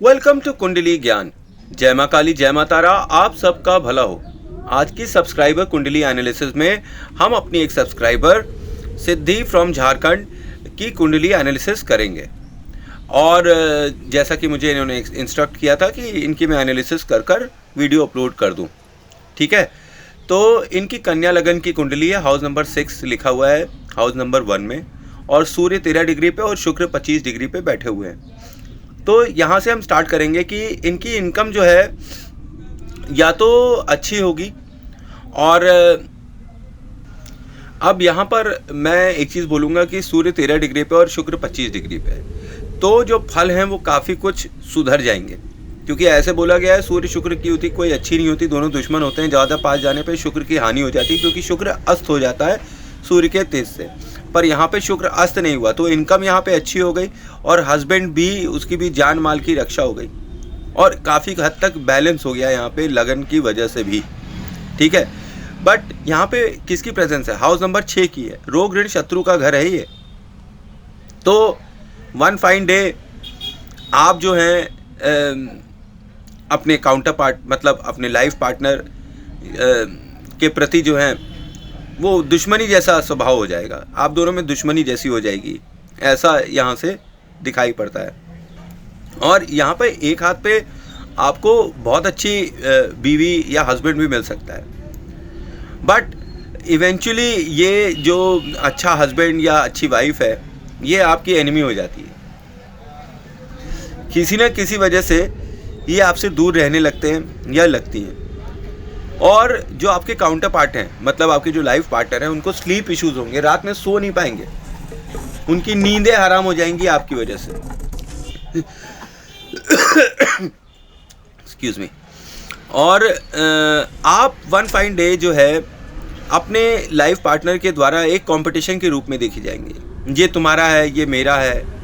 Welcome to कुंडली ज्ञान। जय मां काली, जय मां तारा, आप सबका भला हो। आज की सब्सक्राइबर कुंडली एनालिसिस में हम अपनी एक सब्सक्राइबर सिद्धि फ्रॉम झारखंड की कुंडली एनालिसिस करेंगे। और जैसा कि मुझे इन्होंने इंस्ट्रक्ट किया था कि इनकी मैं एनालिसिस कर वीडियो अपलोड कर दूं, ठीक है। तो इनकी कन्या लगन की कुंडली है, हाउस नंबर 6 लिखा हुआ है हाउस नंबर 1 में, और सूर्य 13 डिग्री पे और शुक्र 25 डिग्री पे बैठे हुए हैं। तो यहाँ से हम स्टार्ट करेंगे कि इनकी इनकम जो है या तो अच्छी होगी, और अब यहाँ पर मैं एक चीज़ बोलूँगा कि सूर्य 13 डिग्री पे और शुक्र 25 डिग्री पे, तो जो फल हैं वो काफ़ी कुछ सुधर जाएंगे। क्योंकि ऐसे बोला गया है सूर्य शुक्र की युति कोई अच्छी नहीं होती, दोनों दुश्मन होते हैं। ज़्यादा पास जाने पे शुक्र की हानि हो जाती है, क्योंकि शुक्र अस्त हो जाता है सूर्य के तेज से। पर यहाँ पे शुक्र अस्त नहीं हुआ, तो इनकम यहाँ पे अच्छी हो गई, और हस्बैंड भी, उसकी भी जान माल की रक्षा हो गई, और काफ़ी हद तक बैलेंस हो गया यहाँ पे लगन की वजह से भी, ठीक है। बट यहाँ पे किसकी प्रेजेंस है? हाउस नंबर 6 की है। रोग ऋण शत्रु का घर है ये। तो वन फाइन डे आप जो हैं अपने काउंटर पार्ट, मतलब अपने लाइफ पार्टनर के प्रति जो है वो दुश्मनी जैसा स्वभाव हो जाएगा, आप दोनों में दुश्मनी जैसी हो जाएगी, ऐसा यहाँ से दिखाई पड़ता है। और यहाँ पे एक हाथ पे आपको बहुत अच्छी बीवी या हस्बैंड भी मिल सकता है, बट इवेंचुअली ये जो अच्छा हस्बैंड या अच्छी वाइफ है ये आपकी एनिमी हो जाती है। किसी न किसी वजह से ये आपसे दूर रहने लगते हैं या लगती हैं। और जो आपके काउंटर पार्ट हैं, मतलब आपके जो लाइफ पार्टनर हैं, उनको स्लीप इश्यूज होंगे, रात में सो नहीं पाएंगे, उनकी नींदें हराम हो जाएंगी आपकी वजह से। Excuse me. और आप वन फाइन डे जो है अपने लाइफ पार्टनर के द्वारा एक कंपटीशन के रूप में देखे जाएंगे। ये तुम्हारा है, ये मेरा है,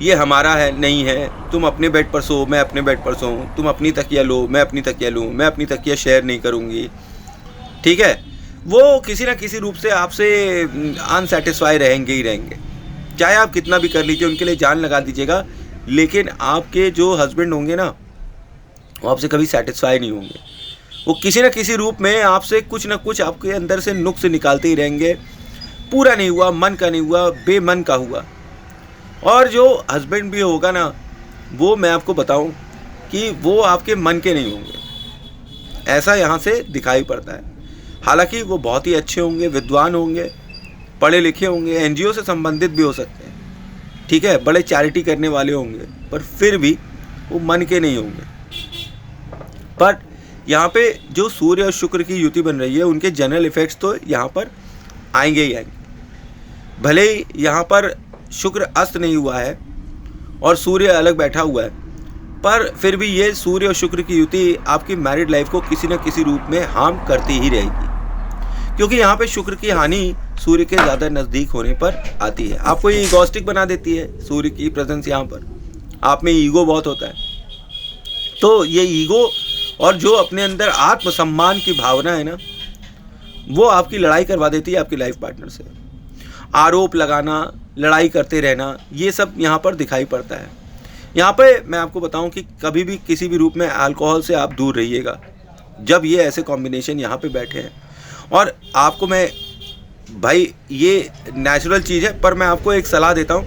ये हमारा है, नहीं है, तुम अपने बेड पर सो, मैं अपने बेड पर सोऊं, तुम अपनी तकिया लो, मैं अपनी तकिया लूँ, मैं अपनी तकिया शेयर नहीं करूँगी, ठीक है। वो किसी ना किसी रूप से आपसे अनसेटिस्फाई रहेंगे ही रहेंगे, चाहे आप कितना भी कर लीजिए, उनके लिए जान लगा दीजिएगा, लेकिन आपके जो हस्बैंड होंगे ना वो आपसे कभी सेटिस्फाई नहीं होंगे। वो किसी न किसी रूप में आपसे कुछ ना कुछ आपके अंदर से नुक्स निकालते ही रहेंगे। पूरा नहीं हुआ, मन का नहीं हुआ, बेमन का हुआ। और जो हस्बैंड भी होगा ना, वो मैं आपको बताऊं कि वो आपके मन के नहीं होंगे, ऐसा यहाँ से दिखाई पड़ता है। हालांकि वो बहुत ही अच्छे होंगे, विद्वान होंगे, पढ़े लिखे होंगे, एनजीओ से संबंधित भी हो सकते हैं, ठीक है, बड़े चैरिटी करने वाले होंगे, पर फिर भी वो मन के नहीं होंगे। बट यहाँ पे जो सूर्य और शुक्र की युति बन रही है, उनके जनरल इफेक्ट्स तो यहाँ पर आएंगे ही आएंगे। भले ही यहाँ पर शुक्र अस्त नहीं हुआ है और सूर्य अलग बैठा हुआ है, पर फिर भी ये सूर्य और शुक्र की युति आपकी मैरिड लाइफ को किसी न किसी रूप में हार्म करती ही रहेगी, क्योंकि यहाँ पे शुक्र की हानि सूर्य के ज़्यादा नज़दीक होने पर आती है। आपको ये ईगोस्टिक बना देती है सूर्य की प्रेजेंस यहाँ पर, आप में ईगो बहुत होता है। तो ये ईगो और जो अपने अंदर आत्मसम्मान की भावना है ना, वो आपकी लड़ाई करवा देती है आपकी लाइफ पार्टनर से। आरोप लगाना, लड़ाई करते रहना, ये सब यहाँ पर दिखाई पड़ता है। यहाँ पे मैं आपको बताऊं कि कभी भी किसी भी रूप में अल्कोहल से आप दूर रहिएगा जब ये ऐसे कॉम्बिनेशन यहाँ पे बैठे हैं। और आपको मैं, भाई ये नेचुरल चीज़ है, पर मैं आपको एक सलाह देता हूँ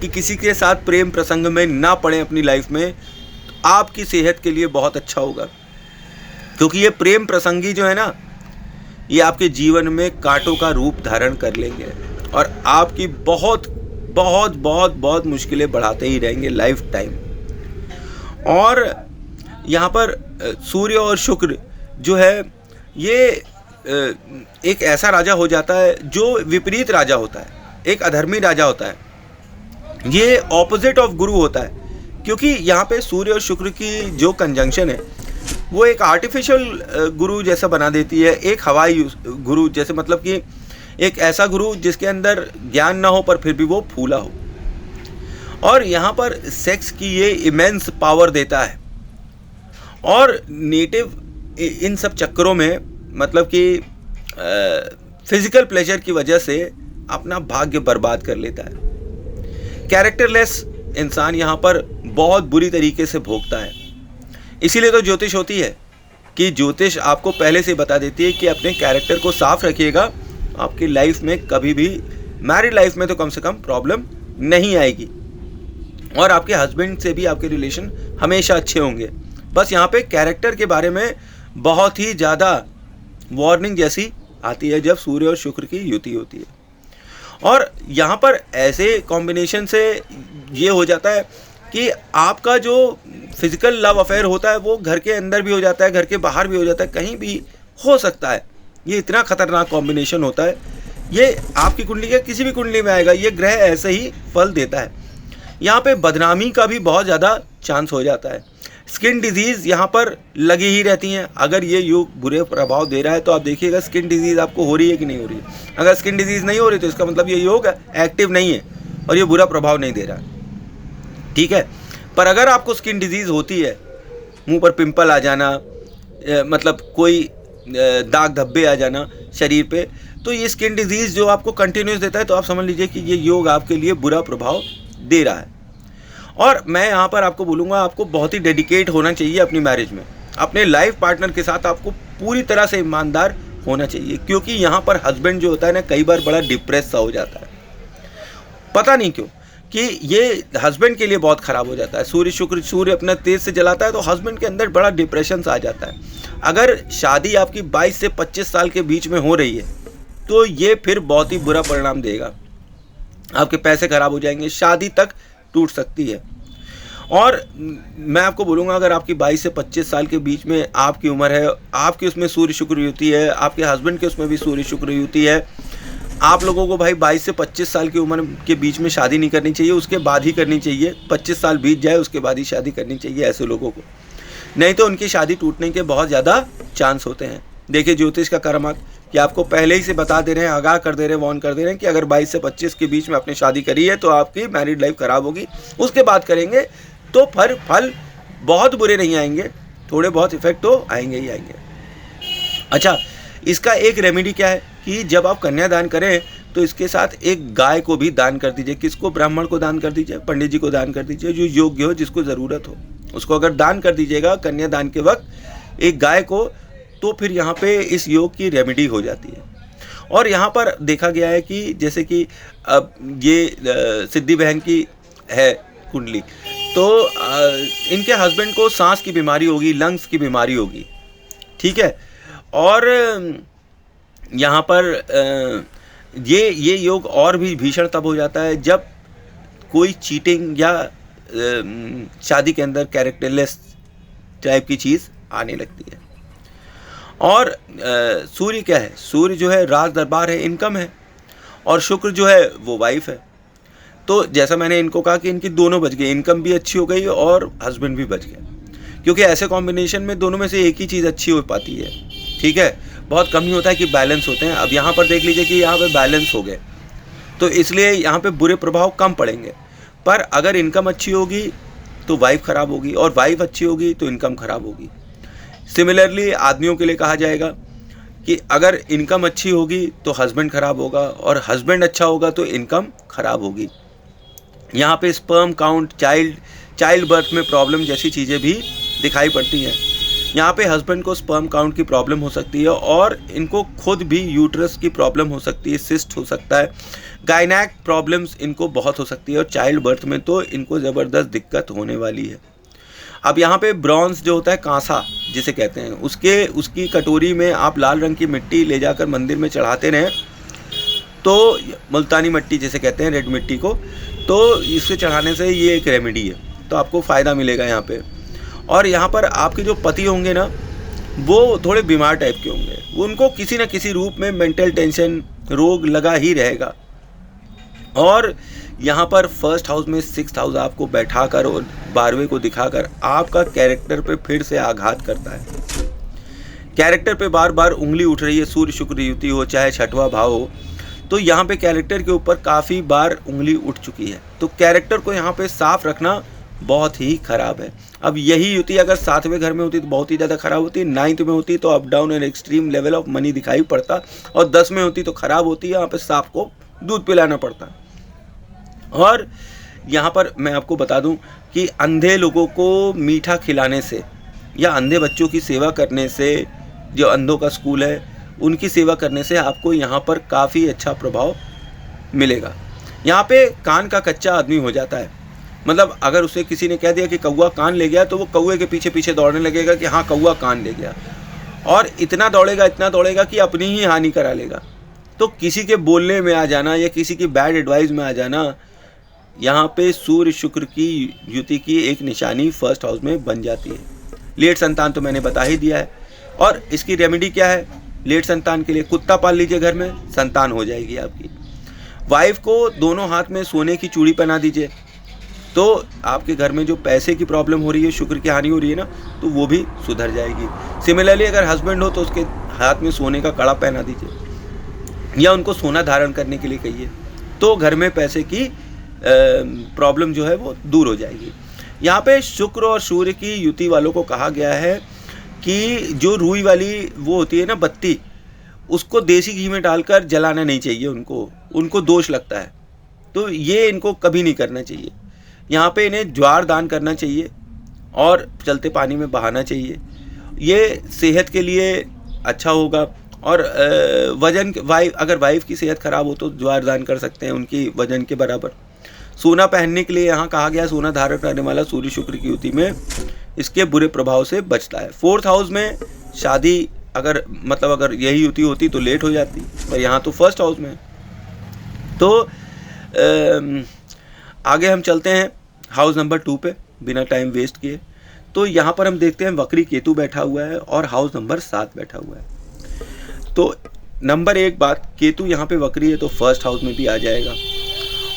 कि किसी के साथ प्रेम प्रसंग में ना पड़े अपनी लाइफ में, आपकी सेहत के लिए बहुत अच्छा होगा। क्योंकि ये प्रेम प्रसंगी जो है ना, ये आपके जीवन में कांटों का रूप धारण कर लेंगे और आपकी बहुत बहुत बहुत बहुत मुश्किलें बढ़ाते ही रहेंगे लाइफ टाइम। और यहाँ पर सूर्य और शुक्र जो है ये एक ऐसा राजा हो जाता है जो विपरीत राजा होता है, एक अधर्मी राजा होता है। ये ऑपोजिट ऑफ गुरु होता है, क्योंकि यहाँ पे सूर्य और शुक्र की जो कंजंक्शन है वो एक आर्टिफिशियल गुरु जैसा बना देती है, एक हवाई गुरु जैसे, मतलब कि एक ऐसा गुरु जिसके अंदर ज्ञान ना हो पर फिर भी वो फूला हो। और यहाँ पर सेक्स की ये इमेंस पावर देता है। और नेटिव इन सब चक्करों में, मतलब कि फिजिकल प्लेजर की वजह से अपना भाग्य बर्बाद कर लेता है। कैरेक्टरलेस इंसान यहाँ पर बहुत बुरी तरीके से भोगता है। इसीलिए तो ज्योतिष होती है कि ज्योतिष आपको पहले से बता देती है कि अपने कैरेक्टर को साफ रखिएगा, आपकी लाइफ में कभी भी, मैरिड लाइफ में तो कम से कम प्रॉब्लम नहीं आएगी, और आपके हस्बैंड से भी आपके रिलेशन हमेशा अच्छे होंगे। बस यहाँ पे कैरेक्टर के बारे में बहुत ही ज़्यादा वार्निंग जैसी आती है जब सूर्य और शुक्र की युति होती है। और यहाँ पर ऐसे कॉम्बिनेशन से ये हो जाता है कि आपका जो फिजिकल लव अफेयर होता है वो घर के अंदर भी हो जाता है, घर के बाहर भी हो जाता है, कहीं भी हो सकता है। ये इतना खतरनाक कॉम्बिनेशन होता है, ये आपकी कुंडली या किसी भी कुंडली में आएगा, ये ग्रह ऐसे ही फल देता है। यहाँ पे बदनामी का भी बहुत ज़्यादा चांस हो जाता है। स्किन डिजीज़ यहाँ पर लगी ही रहती हैं। अगर ये योग बुरे प्रभाव दे रहा है तो आप देखिएगा स्किन डिजीज़ आपको हो रही है कि नहीं हो रही है। अगर स्किन डिजीज़ नहीं हो रही तो इसका मतलब ये योग एक्टिव नहीं है और ये बुरा प्रभाव नहीं दे रहा है, ठीक है। पर अगर आपको स्किन डिजीज़ होती है, मुंह पर पिंपल आ जाना, मतलब कोई दाग धब्बे आ जाना शरीर पे, तो ये स्किन डिजीज़ जो आपको कंटिन्यूस देता है, तो आप समझ लीजिए कि ये योग आपके लिए बुरा प्रभाव दे रहा है। और मैं यहाँ पर आपको बोलूँगा, आपको बहुत ही डेडिकेट होना चाहिए अपनी मैरिज में। अपने लाइफ पार्टनर के साथ आपको पूरी तरह से ईमानदार होना चाहिए, क्योंकि यहाँ पर हस्बैंड जो होता है ना, कई बार बड़ा डिप्रेस सा हो जाता है, पता नहीं क्यों, कि ये हस्बैंड के लिए बहुत ख़राब हो जाता है। सूर्य अपना तेज से जलाता है तो हस्बैंड के अंदर बड़ा डिप्रेशन सा आ जाता है। अगर शादी आपकी 22 से 25 साल के बीच में हो रही है तो ये फिर बहुत ही बुरा परिणाम देगा। आपके पैसे खराब हो जाएंगे, शादी तक टूट सकती है। और मैं आपको बोलूँगा, अगर आपकी 22 से 25 साल के बीच में आपकी उम्र है, आपकी उसमें सूर्य शुक्र युति है, आपके हस्बैंड के उसमें भी सूर्य शुक्र युति है, आप लोगों को भाई 22 से 25 साल की उम्र के बीच में शादी नहीं करनी चाहिए, उसके बाद ही करनी चाहिए। 25 साल बीत जाए उसके बाद ही शादी करनी चाहिए ऐसे लोगों को, नहीं तो उनकी शादी टूटने के बहुत ज़्यादा चांस होते हैं। देखिए ज्योतिष का कर्माक कि आपको पहले ही से बता दे रहे हैं, आगाह कर दे रहे हैं, वार्न कर दे रहे हैं कि अगर 22 से 25 के बीच में आपने शादी करी है तो आपकी मैरिड लाइफ ख़राब होगी। उसके बाद करेंगे तो फल बहुत बुरे नहीं आएंगे, थोड़े बहुत इफेक्ट तो आएंगे ही आएंगे। अच्छा, इसका एक रेमेडी क्या है कि जब आप कन्यादान करें तो इसके साथ एक गाय को भी दान कर दीजिए। किसको? ब्राह्मण को दान कर दीजिए, पंडित जी को दान कर दीजिए, जो योग्य हो, जिसको ज़रूरत हो उसको अगर दान कर दीजिएगा कन्यादान के वक्त एक गाय को, तो फिर यहाँ पे इस योग की रेमेडी हो जाती है। और यहाँ पर देखा गया है कि जैसे कि अब ये सिद्धि बहन की है कुंडली, तो इनके हस्बैंड को सांस की बीमारी होगी, लंग्स की बीमारी होगी, ठीक है। और यहाँ पर ये योग और भी भीषण तब हो जाता है जब कोई चीटिंग या शादी के अंदर कैरेक्टरलेस टाइप की चीज़ आने लगती है। और सूर्य क्या है? सूर्य जो है राज दरबार है, इनकम है, और शुक्र जो है वो वाइफ है। तो जैसा मैंने इनको कहा कि इनकी दोनों बच गई, इनकम भी अच्छी हो गई और हस्बैंड भी बच गया, क्योंकि ऐसे कॉम्बिनेशन में दोनों में से एक ही चीज़ अच्छी हो पाती है, ठीक है। बहुत कम ही होता है कि बैलेंस होते हैं। अब यहाँ पर देख लीजिए कि यहाँ पे बैलेंस हो गए, तो इसलिए यहाँ पे बुरे प्रभाव कम पड़ेंगे। पर अगर इनकम अच्छी होगी तो वाइफ ख़राब होगी, और वाइफ अच्छी होगी तो इनकम ख़राब होगी। सिमिलरली आदमियों के लिए कहा जाएगा कि अगर इनकम अच्छी होगी तो हस्बैंड ख़राब होगा, और हस्बैंड अच्छा होगा तो इनकम ख़राब होगी। यहाँ पे स्पर्म काउंट, चाइल्ड बर्थ में प्रॉब्लम जैसी चीज़ें भी दिखाई पड़ती हैं। यहाँ पे हस्बैंड को स्पर्म काउंट की प्रॉब्लम हो सकती है, और इनको खुद भी यूट्रस की प्रॉब्लम हो सकती है, सिस्ट हो सकता है, गायनेक प्रॉब्लम्स इनको बहुत हो सकती है, और चाइल्ड बर्थ में तो इनको ज़बरदस्त दिक्कत होने वाली है। अब यहाँ पे ब्रॉन्ज जो होता है, कांसा जिसे कहते हैं, उसकी कटोरी में आप लाल रंग की मिट्टी ले जाकर मंदिर में चढ़ाते रहें, तो मुल्तानी मिट्टी जिसे कहते हैं, रेड मिट्टी को, तो इससे चढ़ाने से ये एक रेमेडी है, तो आपको फ़ायदा मिलेगा यहाँ पे। और यहाँ पर आपके जो पति होंगे ना, वो थोड़े बीमार टाइप के होंगे, उनको किसी न किसी रूप में मेंटल टेंशन, रोग लगा ही रहेगा। और यहाँ पर फर्स्ट हाउस में 6th हाउस आपको बैठाकर और 12वें को दिखाकर आपका कैरेक्टर पे फिर से आघात करता है। कैरेक्टर पे बार बार उंगली उठ रही है, सूर्य शुक्र युति हो चाहे 6वां भाव हो, तो यहाँ पे कैरेक्टर के ऊपर काफ़ी बार उंगली उठ चुकी है। तो कैरेक्टर को यहाँ पे साफ रखना बहुत ही ख़राब है। अब यही युति अगर 7वें घर में होती तो बहुत ही ज़्यादा ख़राब होती, 9th में होती तो up down and extreme level of money दिखाई पड़ता, और 10 में होती तो ख़राब होती है, यहाँ पे सांप को दूध पिलाना पड़ता। और यहाँ पर मैं आपको बता दूं कि अंधे लोगों को मीठा खिलाने से या अंधे बच्चों की सेवा करने से, जो अंधों का स्कूल है उनकी सेवा करने से आपको यहाँ पर काफ़ी अच्छा प्रभाव मिलेगा। यहाँ पे कान का कच्चा आदमी हो जाता है, मतलब अगर उसे किसी ने कह दिया कि कौवा कान ले गया तो वो कौवे के पीछे पीछे दौड़ने लगेगा कि हाँ कौवा कान ले गया, और इतना दौड़ेगा कि अपनी ही हानि करा लेगा। तो किसी के बोलने में आ जाना या किसी की बैड एडवाइस में आ जाना, यहाँ पे सूर्य शुक्र की युति की एक निशानी फर्स्ट हाउस में बन जाती है। लेट संतान तो मैंने बता ही दिया है, और इसकी रेमेडी क्या है लेट संतान के लिए? कुत्ता पाल लीजिए घर में, संतान हो जाएगी आपकी। वाइफ को दोनों हाथ में सोने की चूड़ी पहना दीजिए, तो आपके घर में जो पैसे की प्रॉब्लम हो रही है, शुक्र की हानि हो रही है ना, तो वो भी सुधर जाएगी। सिमिलरली अगर हस्बैंड हो तो उसके हाथ में सोने का कड़ा पहना दीजिए या उनको सोना धारण करने के लिए कहिए, तो घर में पैसे की प्रॉब्लम जो है वो दूर हो जाएगी। यहाँ पे शुक्र और सूर्य की युति वालों को कहा गया है कि जो रुई वाली वो होती है ना बत्ती, उसको देसी घी में डालकर जलाना नहीं चाहिए उनको दोष लगता है, तो ये इनको कभी नहीं करना चाहिए। यहाँ पे इन्हें ज्वार दान करना चाहिए और चलते पानी में बहाना चाहिए, ये सेहत के लिए अच्छा होगा। और वजन अगर वाइफ की सेहत खराब हो तो ज्वार दान कर सकते हैं उनकी वजन के बराबर। सोना पहनने के लिए यहाँ कहा गया, सोना धारण करने वाला सूर्य शुक्र की युति में इसके बुरे प्रभाव से बचता है। फोर्थ हाउस में शादी अगर यही युति होती तो लेट हो जाती, पर यहाँ तो फर्स्ट हाउस में। तो आगे हम चलते हैं हाउस नंबर 2 पे बिना टाइम वेस्ट किए। तो यहाँ पर हम देखते हैं वक्री केतु बैठा हुआ है और हाउस नंबर 7 बैठा हुआ है। तो नंबर 1 बात, केतु यहाँ पे वक्री है तो फर्स्ट हाउस में भी आ जाएगा,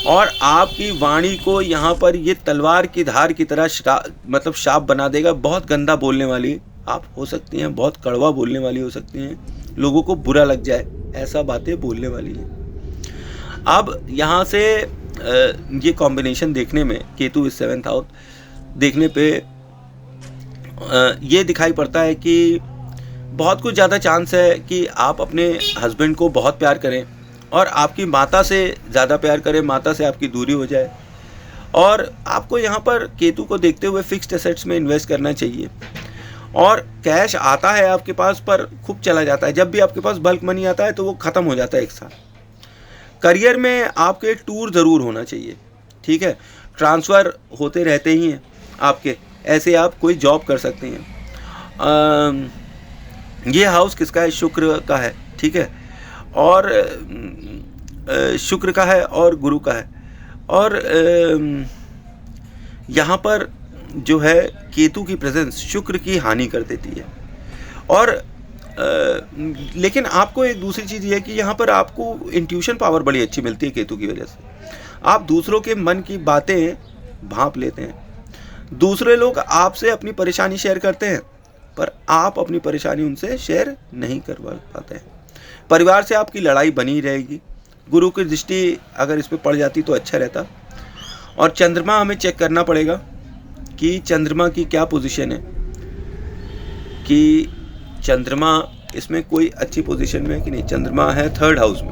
और आपकी वाणी को यहाँ पर ये तलवार की धार की तरह शाप बना देगा। बहुत गंदा बोलने वाली आप हो सकती हैं, बहुत कड़वा बोलने वाली हो सकती हैं, लोगों को बुरा लग जाए ऐसा बातें बोलने वाली हैं। अब यहाँ से ये कॉम्बिनेशन देखने में, केतु इस 7th हाउस देखने पे ये दिखाई पड़ता है कि बहुत कुछ ज़्यादा चांस है कि आप अपने हस्बैंड को बहुत प्यार करें और आपकी माता से ज़्यादा प्यार करें, माता से आपकी दूरी हो जाए। और आपको यहाँ पर केतु को देखते हुए फिक्स्ड एसेट्स में इन्वेस्ट करना चाहिए। और कैश आता है आपके पास पर खूब चला जाता है, जब भी आपके पास बल्क मनी आता है तो वो ख़त्म हो जाता है एक साथ। करियर में आपके टूर ज़रूर होना चाहिए, ठीक है, ट्रांसफ़र होते रहते ही हैं आपके, ऐसे आप कोई जॉब कर सकते हैं। ये हाउस किसका है? शुक्र का है, ठीक है, और शुक्र का है और गुरु का है। और यहाँ पर जो है केतु की प्रेजेंस शुक्र की हानि कर देती है। और लेकिन आपको एक दूसरी चीज़ ये है कि यहाँ पर आपको इंट्यूशन पावर बड़ी अच्छी मिलती है केतु की वजह से। आप दूसरों के मन की बातें भांप लेते हैं। दूसरे लोग आपसे अपनी परेशानी शेयर करते हैं पर आप अपनी परेशानी उनसे शेयर नहीं कर पाते हैं। परिवार से आपकी लड़ाई बनी रहेगी। गुरु की दृष्टि अगर इस पर पड़ जाती तो अच्छा रहता। और चंद्रमा हमें चेक करना पड़ेगा कि चंद्रमा की क्या पोजीशन है, कि चंद्रमा इसमें कोई अच्छी पोजीशन में है कि नहीं। चंद्रमा है 3rd हाउस में।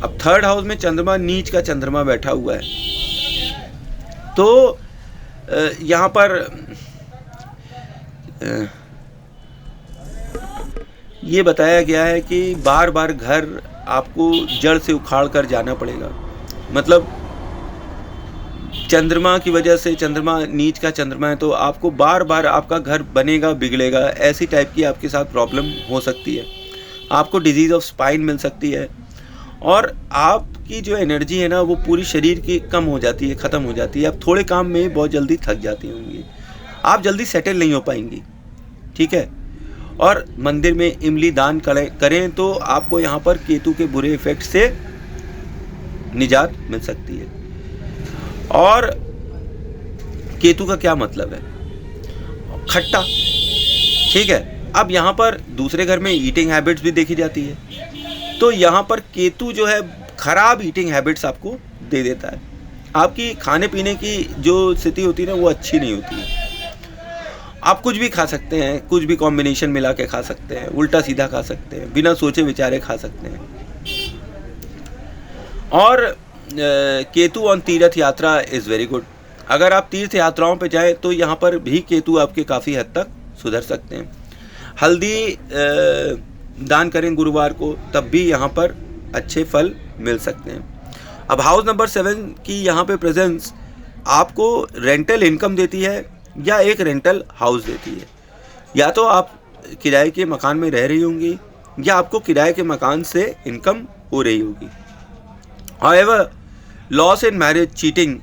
अब 3rd हाउस में चंद्रमा नीच का चंद्रमा बैठा हुआ है, तो यहाँ पर ये बताया गया है कि बार बार घर आपको जड़ से उखाड़ कर जाना पड़ेगा। मतलब चंद्रमा की वजह से, चंद्रमा नीच का चंद्रमा है तो आपको बार बार आपका घर बनेगा बिगड़ेगा, ऐसी टाइप की आपके साथ प्रॉब्लम हो सकती है। आपको डिजीज़ ऑफ स्पाइन मिल सकती है और आपकी जो एनर्जी है ना वो पूरी शरीर की कम हो जाती है, ख़त्म हो जाती है। आप थोड़े काम में बहुत जल्दी थक जाती होंगी, आप जल्दी सेटल नहीं हो पाएंगी, ठीक है। और मंदिर में इमली दान करें तो आपको यहाँ पर केतु के बुरे इफेक्ट से निजात मिल सकती है। और केतु का क्या मतलब है? खट्टा, ठीक है। अब यहाँ पर दूसरे घर में ईटिंग हैबिट्स भी देखी जाती है, तो यहाँ पर केतु जो है खराब ईटिंग हैबिट्स आपको दे देता है। आपकी खाने पीने की जो स्थिति होती है ना वो अच्छी नहीं होती है। आप कुछ भी खा सकते हैं, कुछ भी कॉम्बिनेशन मिला के खा सकते हैं, उल्टा सीधा खा सकते हैं, बिना सोचे विचारे खा सकते हैं। और केतु ऑन तीर्थ यात्रा इज़ वेरी गुड। अगर आप तीर्थ यात्राओं पे जाएं तो यहाँ पर भी केतु आपके काफ़ी हद तक सुधर सकते हैं। हल्दी दान करें गुरुवार को, तब भी यहाँ पर अच्छे फल मिल सकते हैं। अब हाउस नंबर 7 की यहाँ पे प्रेजेंस आपको रेंटल इनकम देती है या एक रेंटल हाउस देती है। या तो आप किराए के मकान में रह रही होंगी या आपको किराए के मकान से इनकम हो रही होगी। However loss in marriage, cheating,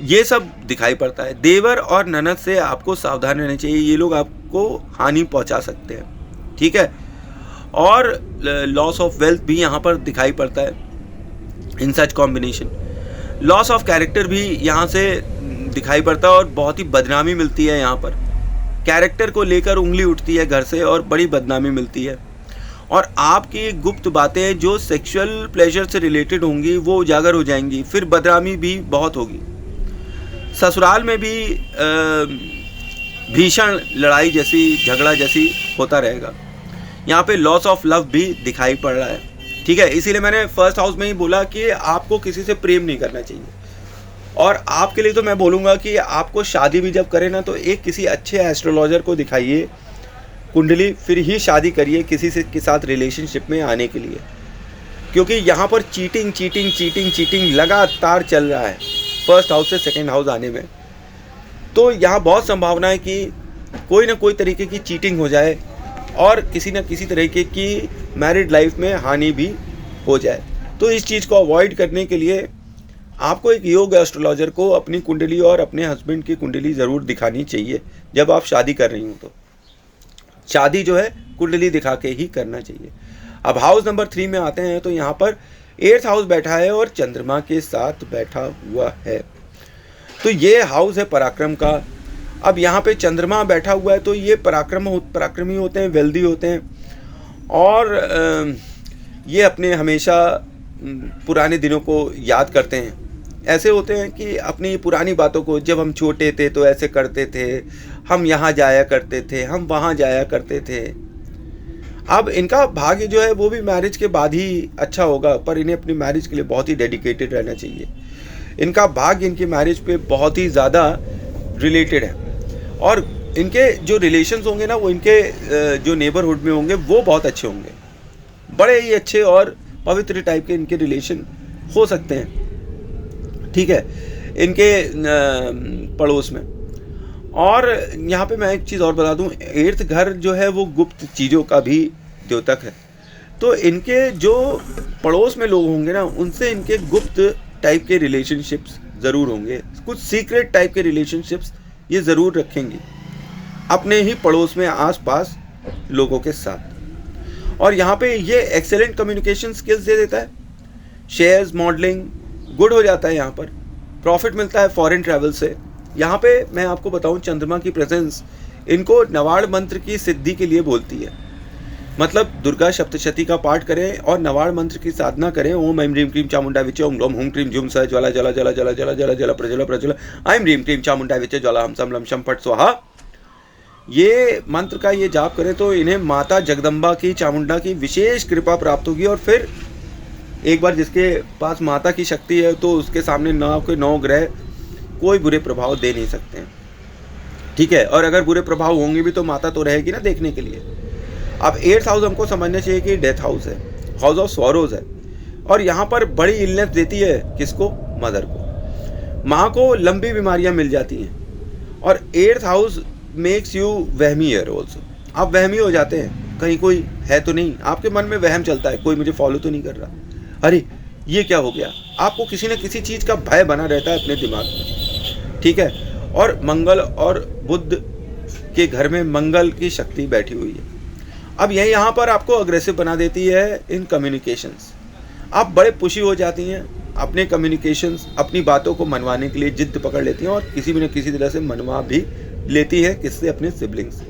ये सब दिखाई पड़ता है। देवर और ननद से आपको सावधान रहना चाहिए, ये लोग आपको हानि पहुंचा सकते हैं, ठीक है। और लॉस ऑफ वेल्थ भी यहाँ पर दिखाई पड़ता है इन सच कॉम्बिनेशन। लॉस ऑफ कैरेक्टर भी यहाँ से दिखाई पड़ता है और बहुत ही बदनामी मिलती है। यहाँ पर कैरेक्टर को लेकर उंगली उठती है घर से और बड़ी बदनामी मिलती है। और आपकी गुप्त बातें जो सेक्सुअल प्लेजर से रिलेटेड होंगी वो उजागर हो जाएंगी, फिर बदनामी भी बहुत होगी। ससुराल में भी भीषण लड़ाई जैसी, झगड़ा जैसी होता रहेगा। यहाँ पे लॉस ऑफ लव भी दिखाई पड़ रहा है, ठीक है। इसीलिए मैंने फर्स्ट हाउस में ही बोला कि आपको किसी से प्रेम नहीं करना चाहिए। और आपके लिए तो मैं बोलूँगा कि आपको शादी भी जब करें ना तो एक किसी अच्छे एस्ट्रोलॉजर को दिखाइए कुंडली, फिर ही शादी करिए किसी से के साथ रिलेशनशिप में आने के लिए, क्योंकि यहाँ पर चीटिंग चीटिंग चीटिंग चीटिंग लगातार चल रहा है फर्स्ट हाउस से सेकंड हाउस आने में। तो यहाँ बहुत संभावना है कि कोई ना कोई तरीके की चीटिंग हो जाए और किसी न किसी तरीके की मैरिड लाइफ में हानि भी हो जाए। तो इस चीज़ को अवॉइड करने के लिए आपको एक योग एस्ट्रोलॉजर को अपनी कुंडली और अपने हस्बैंड की कुंडली ज़रूर दिखानी चाहिए जब आप शादी कर रही हूँ। तो शादी जो है कुंडली दिखा के ही करना चाहिए। अब हाउस नंबर 3 में आते हैं तो यहाँ पर 8th हाउस बैठा है और चंद्रमा के साथ बैठा हुआ है। तो ये हाउस है पराक्रम का। अब यहाँ पे चंद्रमा बैठा हुआ है तो ये पराक्रमी होते हैं, वेल्दी होते हैं और ये अपने हमेशा पुराने दिनों को याद करते हैं। ऐसे होते हैं कि अपनी पुरानी बातों को, जब हम छोटे थे तो ऐसे करते थे, हम यहाँ जाया करते थे, हम वहाँ जाया करते थे। अब इनका भाग्य जो है वो भी मैरिज के बाद ही अच्छा होगा, पर इन्हें अपनी मैरिज के लिए बहुत ही डेडिकेटेड रहना चाहिए। इनका भाग्य इनकी मैरिज पे बहुत ही ज़्यादा रिलेटेड है और इनके जो रिलेशंस होंगे ना वो इनके जो नेबरहुड में होंगे वो बहुत अच्छे होंगे, बड़े ही अच्छे और पवित्र टाइप के इनके रिलेशन हो सकते हैं, ठीक है, इनके पड़ोस में। और यहाँ पे मैं एक चीज़ और बता दूँ, 8th घर जो है वो गुप्त चीज़ों का भी द्योतक है। तो इनके जो पड़ोस में लोग होंगे ना उनसे इनके गुप्त टाइप के रिलेशनशिप्स ज़रूर होंगे, कुछ सीक्रेट टाइप के रिलेशनशिप्स ये ज़रूर रखेंगे अपने ही पड़ोस में आसपास लोगों के साथ। और यहाँ पे ये एक्सेलेंट कम्युनिकेशन स्किल्स दे देता है। शेयर्स, मॉडलिंग गुड हो जाता है। यहाँ पर प्रॉफिट मिलता है फॉरेन ट्रैवल से। यहाँ पे मैं आपको बताऊँ चंद्रमा की प्रेजेंस इनको नवाड़ मंत्र की सिद्धि के लिए बोलती है। मतलब दुर्गा सप्तशती का पाठ करें और नवाड़ मंत्र की साधना करें। ओम ऐं ह्रीं क्लीं चामुंडा विचे ओम ग्लौम हुं क्लीं जुम स ज्वाला जला जला जला जला जला जला प्रज्वल प्रज्वल ऐं ह्रीं क्लीं चामुंडा विचे ज्वाला हम सम लम शम फट स्वाहा। ये मंत्र का ये जाप करें तो इन्हें माता जगदम्बा की, चामुंडा की विशेष कृपा प्राप्त होगी। और फिर एक बार जिसके पास माता की शक्ति है तो उसके सामने 9 ग्रह कोई बुरे प्रभाव दे नहीं सकते हैं, ठीक है। और अगर बुरे प्रभाव होंगे भी तो माता तो रहेगी ना देखने के लिए। अब 8th हाउस हमको समझना चाहिए कि डेथ हाउस है, हाउस ऑफ सॉरोज है। और यहाँ पर बड़ी इलनेस देती है किसको? मदर को। माँ को लंबी बीमारियाँ मिल जाती हैं। और 8th हाउस मेक्स यू वहमियर ऑल्सो। आप वहमी हो जाते हैं, कहीं कोई है तो नहीं, आपके मन में वहम चलता है, कोई मुझे फॉलो तो नहीं कर रहा, अरे ये क्या हो गया। आपको किसी न किसी चीज़ का भय बना रहता है अपने दिमाग में, ठीक है। और मंगल और बुध के घर में मंगल की शक्ति बैठी हुई है। अब यह यहाँ पर आपको अग्रेसिव बना देती है इन कम्युनिकेशंस। आप बड़े पुशी हो जाती हैं अपने कम्युनिकेशंस, अपनी बातों को मनवाने के लिए जिद पकड़ लेती हैं और किसी भी न किसी तरह से मनवा भी लेती है, किससे? अपने सिबलिंग्स से।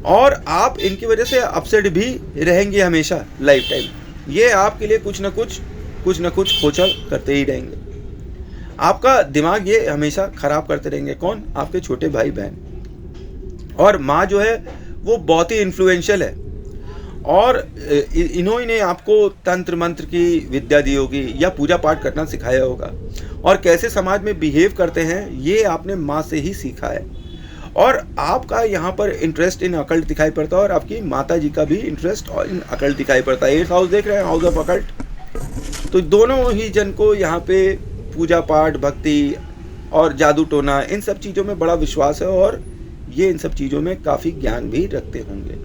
और आप इनकी वजह से अपसेट भी रहेंगे हमेशा लाइफ टाइम। ये आपके लिए कुछ न कुछ खोचल करते ही रहेंगे। आपका दिमाग ये हमेशा खराब करते रहेंगे। कौन? आपके छोटे भाई बहन। और माँ जो है वो बहुत ही इन्फ्लुएंशियल है और इन्होंने आपको तंत्र मंत्र की विद्या दी होगी या पूजा पाठ करना सिखाया होगा, और कैसे समाज में बिहेव करते हैं ये आपने माँ से ही सीखा है। और आपका यहाँ पर इंटरेस्ट इन अकल्ट दिखाई पड़ता है, और आपकी माता जी का भी इंटरेस्ट इन अकल्ट दिखाई पड़ता है। 8th हाउस देख रहे हैं, हाउस ऑफ अकल्ट। तो दोनों ही जन को यहाँ पे पूजा पाठ, भक्ति और जादू टोना, इन सब चीज़ों में बड़ा विश्वास है, और ये इन सब चीज़ों में काफ़ी ज्ञान भी रखते होंगे।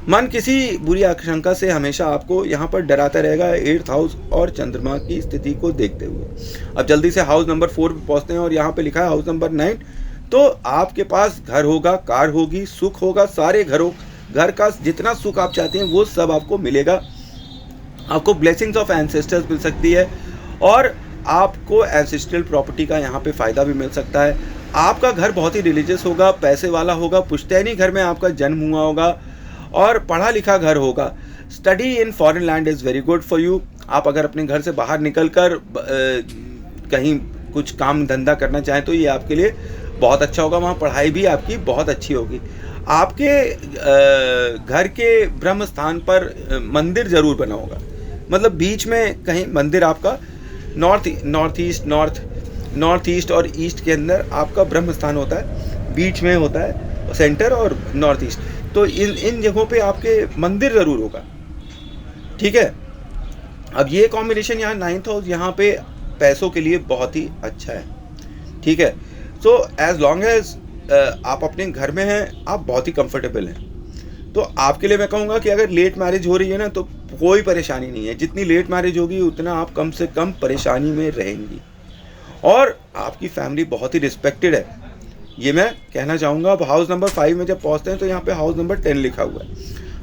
मन किसी बुरी आशंका से हमेशा आपको यहाँ पर डराता रहेगा 8th हाउस और चंद्रमा की स्थिति को देखते हुए। अब जल्दी से हाउस नंबर 4 पे पहुँचते हैं, और यहाँ पे लिखा है हाउस नंबर 9। तो आपके पास घर होगा, कार होगी, सुख होगा, सारे घर का जितना सुख आप चाहते हैं वो सब आपको मिलेगा। आपको ब्लेसिंग्स ऑफ एंसेस्टर्स मिल सकती है, और आपको एंसेस्ट्रल प्रॉपर्टी का यहाँ पे फ़ायदा भी मिल सकता है। आपका घर बहुत ही रिलीजियस होगा, पैसे वाला होगा, पुश्तैनी घर में आपका जन्म हुआ होगा, और पढ़ा लिखा घर होगा। Study in foreign land is very good for you. आप अगर अपने घर से बाहर निकल कर कहीं कुछ काम धंधा करना चाहें तो ये आपके लिए बहुत अच्छा होगा। वहाँ पढ़ाई भी आपकी बहुत अच्छी होगी। आपके घर के ब्रह्म स्थान पर मंदिर ज़रूर बना होगा, मतलब बीच में कहीं मंदिर आपका नॉर्थ ईस्ट और ईस्ट के अंदर आपका ब्रह्म स्थान होता है, बीच में होता है सेंटर और नॉर्थ ईस्ट। तो इन जगहों पे आपके मंदिर ज़रूर होगा, ठीक है। अब ये कॉम्बिनेशन यहाँ 9th हाउस यहाँ पे पैसों के लिए बहुत ही अच्छा है, ठीक है। सो एज लॉन्ग एज आप अपने घर में हैं, आप बहुत ही कंफर्टेबल हैं। तो आपके लिए मैं कहूँगा कि अगर लेट मैरिज हो रही है ना तो कोई परेशानी नहीं है। जितनी लेट मैरिज होगी उतना आप कम से कम परेशानी में रहेंगी, और आपकी फैमिली बहुत ही रिस्पेक्टेड है, ये मैं कहना चाहूँगा। अब हाउस नंबर 5 में जब पहुँचते हैं तो यहाँ पे हाउस नंबर 10 लिखा हुआ है।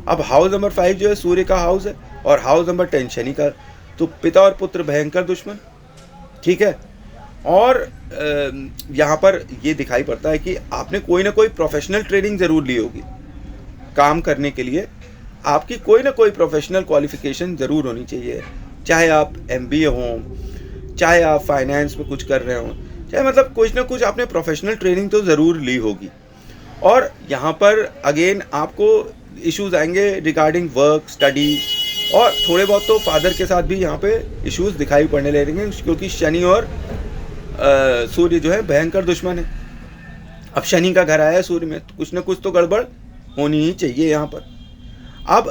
अब हाउस नंबर 5 जो है सूर्य का हाउस है, और हाउस नंबर 10 शनि का। तो पिता और पुत्र भयंकर दुश्मन, ठीक है। और यहाँ पर ये दिखाई पड़ता है कि आपने कोई ना कोई प्रोफेशनल ट्रेनिंग ज़रूर ली होगी काम करने के लिए। आपकी कोई ना कोई प्रोफेशनल क्वालिफिकेशन ज़रूर होनी चाहिए, चाहे आप MBA हों, चाहे आप फाइनेंस में कुछ कर रहे हों, चाहे मतलब कुछ ना कुछ आपने प्रोफेशनल ट्रेनिंग तो ज़रूर ली होगी। और यहाँ पर अगेन आपको इश्यूज़ आएंगे रिगार्डिंग वर्क, स्टडी, और थोड़े बहुत तो फादर के साथ भी यहाँ पे इश्यूज़ दिखाई पड़ने लगेंगे, क्योंकि शनि और सूर्य जो है भयंकर दुश्मन है। अब शनि का घर आया है सूर्य में, तो कुछ ना कुछ तो गड़बड़ होनी ही चाहिए यहाँ पर। अब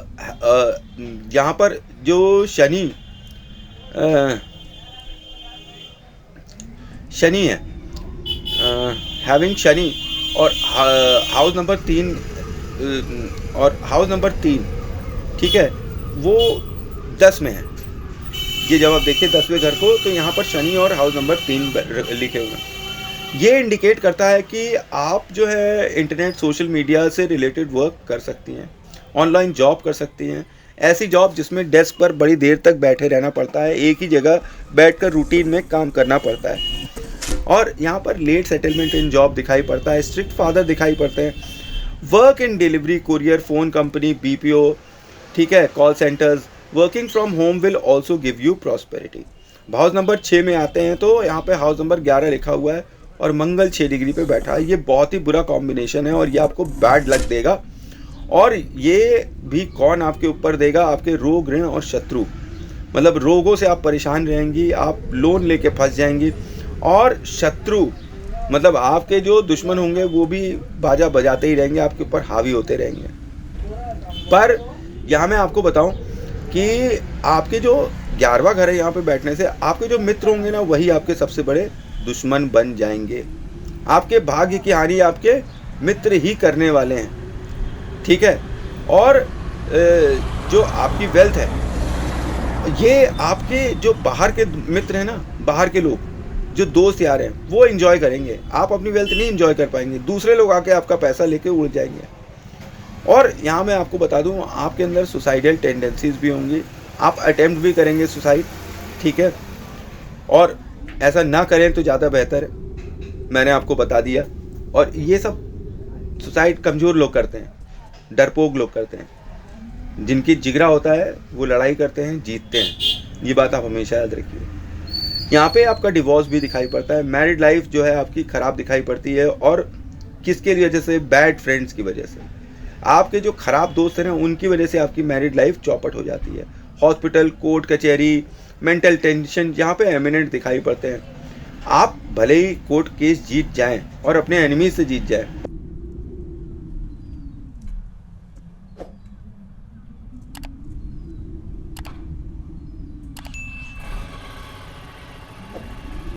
यहाँ पर जो शनि है, हैविंग शनि और हाउस नंबर 3 और हाउस नंबर 3, ठीक है, वो 10 में है। ये जब आप देखिए 10वें घर को, तो यहाँ पर शनि और हाउस नंबर 3 लिखे हुए हैं। ये इंडिकेट करता है कि आप जो है इंटरनेट, सोशल मीडिया से रिलेटेड वर्क कर सकती हैं, ऑनलाइन जॉब कर सकती हैं। ऐसी जॉब जिसमें डेस्क पर बड़ी देर तक बैठे रहना पड़ता है, एक ही जगह बैठकर रूटीन में काम करना पड़ता है। और यहाँ पर लेट सेटलमेंट इन जॉब दिखाई पड़ता है, स्ट्रिक्ट फादर दिखाई पड़ते हैं, work in delivery, courier, phone company, BPO, ठीक है, call centres, working from home will also give you prosperity. House number 6 में आते हैं तो यहाँ पे हाउस नंबर 11 लिखा हुआ है, और मंगल 6 डिग्री पे बैठा है। ये बहुत ही बुरा कॉम्बिनेशन है, और ये आपको बैड लक देगा। और ये भी कौन आपके ऊपर देगा? आपके रोग, ऋण और शत्रु। मतलब रोगों से आप परेशान रहेंगी, आप लोन लेके फंस जाएंगी, और शत्रु मतलब आपके जो दुश्मन होंगे वो भी बाजा बजाते ही रहेंगे, आपके ऊपर हावी होते रहेंगे। पर यहाँ मैं आपको बताऊं कि आपके जो 11वां घर है, यहाँ पे बैठने से आपके जो मित्र होंगे ना, वही आपके सबसे बड़े दुश्मन बन जाएंगे। आपके भाग्य की हानि आपके मित्र ही करने वाले हैं, ठीक है। और जो आपकी वेल्थ है, ये आपके जो बाहर के मित्र हैं ना, बाहर के लोग, जो दोस्त यार हैं, वो एंजॉय करेंगे। आप अपनी वेल्थ नहीं एंजॉय कर पाएंगे, दूसरे लोग आके आपका पैसा लेके उड़ जाएंगे। और यहाँ मैं आपको बता दूँ, आपके अंदर सुसाइडल टेंडेंसीज भी होंगी, आप अटेम्प्ट भी करेंगे सुसाइड, ठीक है। और ऐसा ना करें तो ज़्यादा बेहतर है, मैंने आपको बता दिया। और ये सब सुसाइड कमज़ोर लोग करते हैं, डरपोक लोग करते हैं, जिनकी जिगरा होता है वो लड़ाई करते हैं, जीतते हैं। ये बात आप हमेशा याद रखिए। यहाँ पे आपका डिवोर्स भी दिखाई पड़ता है, मैरिड लाइफ जो है आपकी ख़राब दिखाई पड़ती है, और किसके लिए? जैसे बैड फ्रेंड्स की वजह से। आपके जो ख़राब दोस्त हैं ना, उनकी वजह से आपकी मैरिड लाइफ चौपट हो जाती है। हॉस्पिटल, कोर्ट कचहरी, मेंटल टेंशन यहाँ पे एमिनेंट दिखाई पड़ते हैं। आप भले ही कोर्ट केस जीत जाएं और अपने एनिमी से जीत जाएं,